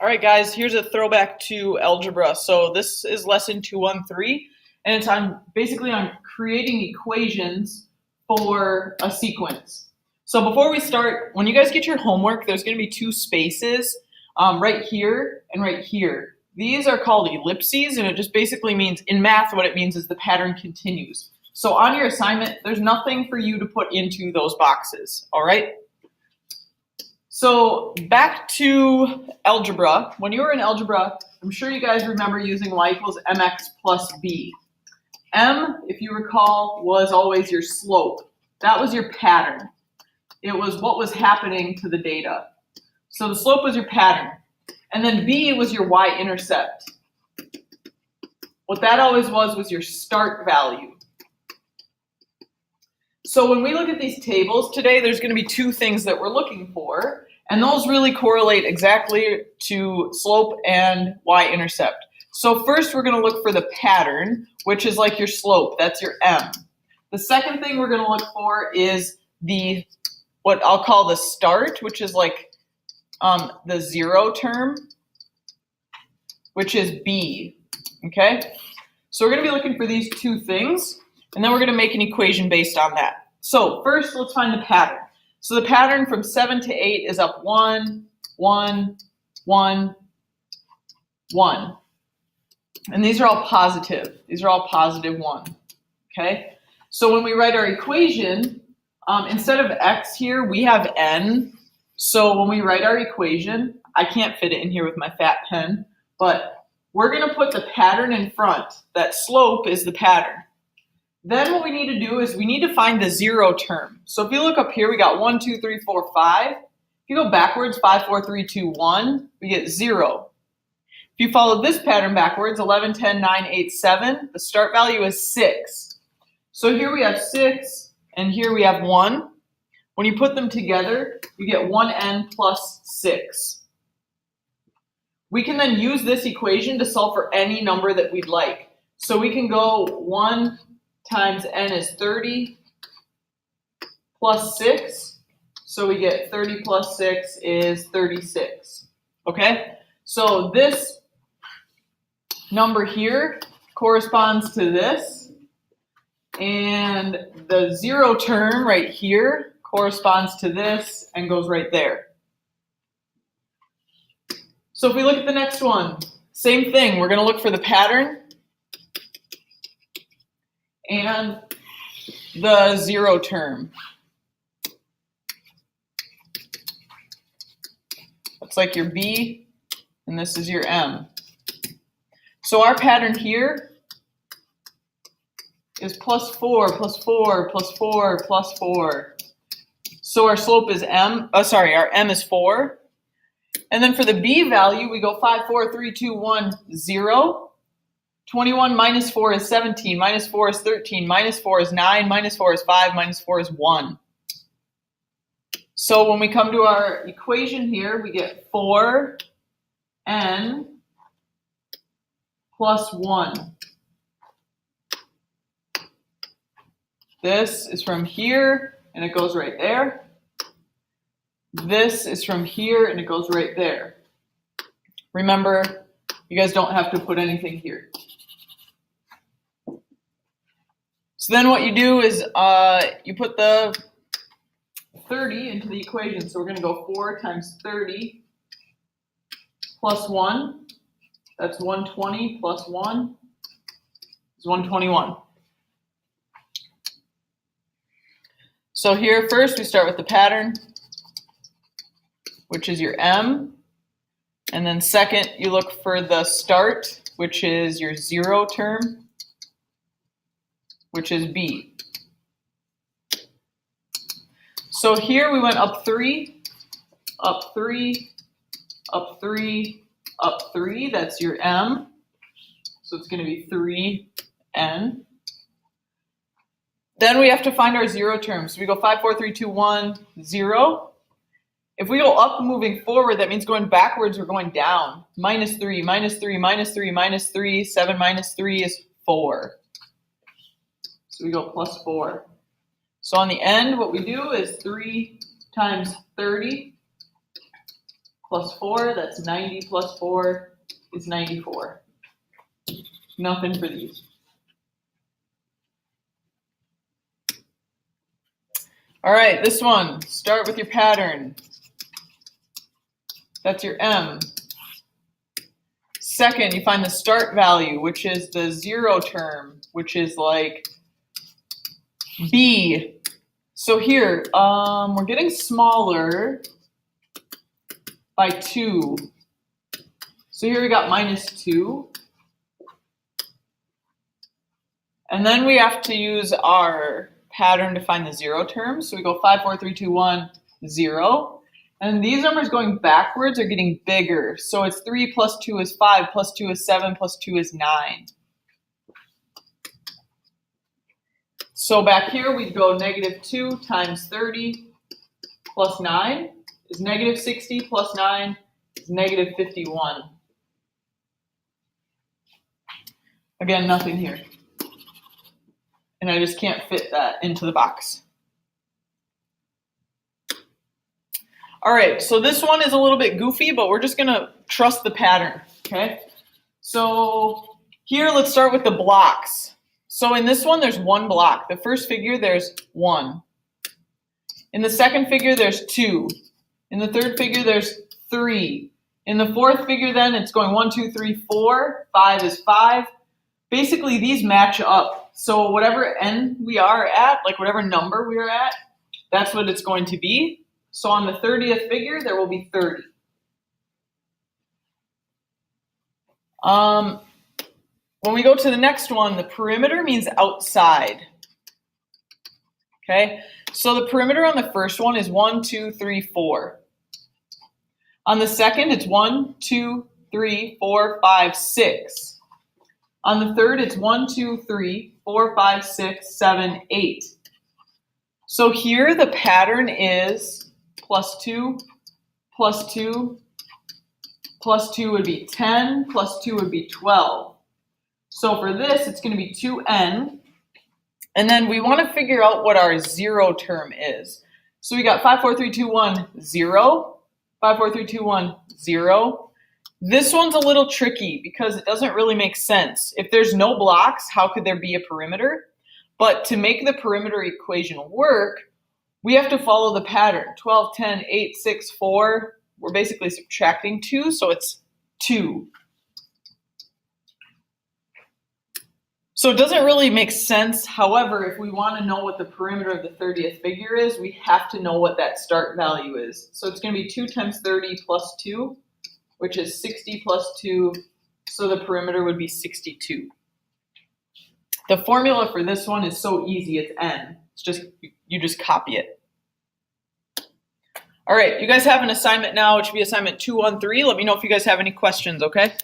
All right, guys, here's a throwback to algebra. So this is lesson 213, and it's basically on creating equations for a sequence. So before we start, when you guys get your homework, there's going to be two spaces right here and right here. These are called ellipses, and it just basically means, in math, what it means is the pattern continues. So on your assignment, there's nothing for you to put into those boxes, all right? So back to algebra. When you were in algebra, I'm sure you guys remember using y equals mx plus b. M, if you recall, was always your slope. That was your pattern. It was what was happening to the data. So the slope was your pattern. And then b was your y-intercept. What that always was your start value. So when we look at these tables today, there's going to be two things that we're looking for, and those really correlate exactly to slope and y-intercept. So first we're going to look for the pattern, which is like your slope. That's your m. The second thing we're going to look for is what I'll call the start, which is like the zero term, which is b. Okay? So we're going to be looking for these two things, and then we're going to make an equation based on that. So first, let's find the pattern. So the pattern from 7 to 8 is up 1, 1, 1, 1. And these are all positive. These are all positive 1. Okay? So when we write our equation, instead of x here, we have n. So when we write our equation, I can't fit it in here with my fat pen, but we're going to put the pattern in front. That slope is the pattern. Then what we need to do is we need to find the zero term. So if you look up here, we got 1, 2, 3, 4, 5. If you go backwards, 5, 4, 3, 2, 1, we get 0. If you follow this pattern backwards, 11, 10, 9, 8, 7, the start value is 6. So here we have 6, and here we have 1. When you put them together, you get 1n plus 6. We can then use this equation to solve for any number that we'd like. So we can go 1 times n is 30 plus 6. So we get 30 plus 6 is 36. Okay? So this number here corresponds to this. And the zero term right here corresponds to this and goes right there. So if we look at the next one, same thing. We're going to look for the pattern and the zero term. That's like your b, and this is your m. So our pattern here is plus 4, plus 4, plus 4, plus 4. So our slope is our m is 4. And then for the b value, we go 5, 4, 3, 2, 1, 0. 21 minus 4 is 17, minus 4 is 13, minus 4 is 9, minus 4 is 5, minus 4 is 1. So when we come to our equation here, we get 4n plus 1. This is from here, and it goes right there. This is from here, and it goes right there. Remember, you guys don't have to put anything here. So then what you do is you put the 30 into the equation. So we're going to go 4 times 30 plus 1. That's 120 plus 1 is 121. So here first we start with the pattern, which is your m. And then second, you look for the start, which is your zero term, which is b. So here we went up 3, up 3, up 3, up 3. That's your m. So it's going to be 3n. Then we have to find our zero term. So we go 5, 4, 3, 2, 1, 0. If we go up moving forward, that means going backwards, we're going down. Minus 3, minus 3, minus 3, minus 3. 7 minus 3 is 4. So we go plus 4. So on the end, what we do is 3 times 30 plus 4, that's 90 plus 4 is 94. Nothing for these. All right, this one, start with your pattern. That's your M. Second, you find the start value, which is the 0 term, which is like B. So here, we're getting smaller by 2. So here we got minus 2. And then we have to use our pattern to find the 0 term. So we go 5, 4, 3, 2, 1, 0. And these numbers going backwards are getting bigger. So it's 3 plus 2 is 5, plus 2 is 7, plus 2 is 9. So back here we go negative 2 times 30 plus 9 is negative 60 plus 9 is negative 51. Again, nothing here. And I just can't fit that into the box. All right, so this one is a little bit goofy, but we're just gonna trust the pattern, okay? So here, let's start with the blocks. So in this one, there's one block. The first figure, there's 1. In the second figure, there's 2. In the third figure, there's 3. In the fourth figure, then, it's going 1, 2, 3, 4. 5 is 5. Basically, these match up. So whatever n we are at, like whatever number we are at, that's what it's going to be. So on the 30th figure, there will be 30. When we go to the next one, the perimeter means outside. Okay, so the perimeter on the first one is 1, 2, 3, 4. On the second, it's 1, 2, 3, 4, 5, 6. On the third, it's 1, 2, 3, 4, 5, 6, 7, 8. So here the pattern is plus 2, plus 2, plus 2 would be 10, plus 2 would be 12. So for this, it's going to be 2n. And then we want to figure out what our 0 term is. So we got 5, 4, 3, 2, 1, 0. 5, 4, 3, 2, 1, 0. This one's a little tricky because it doesn't really make sense. If there's no blocks, how could there be a perimeter? But to make the perimeter equation work, we have to follow the pattern. 12, 10, 8, 6, 4. We're basically subtracting 2, so it's 2. So it doesn't really make sense. However, if we want to know what the perimeter of the 30th figure is, we have to know what that start value is. So it's going to be 2 times 30 plus 2, which is 60 plus 2. So the perimeter would be 62. The formula for this one is so easy. It's n. It's just, you just copy it. All right, you guys have an assignment now, which would be assignment 213. Let me know if you guys have any questions, okay?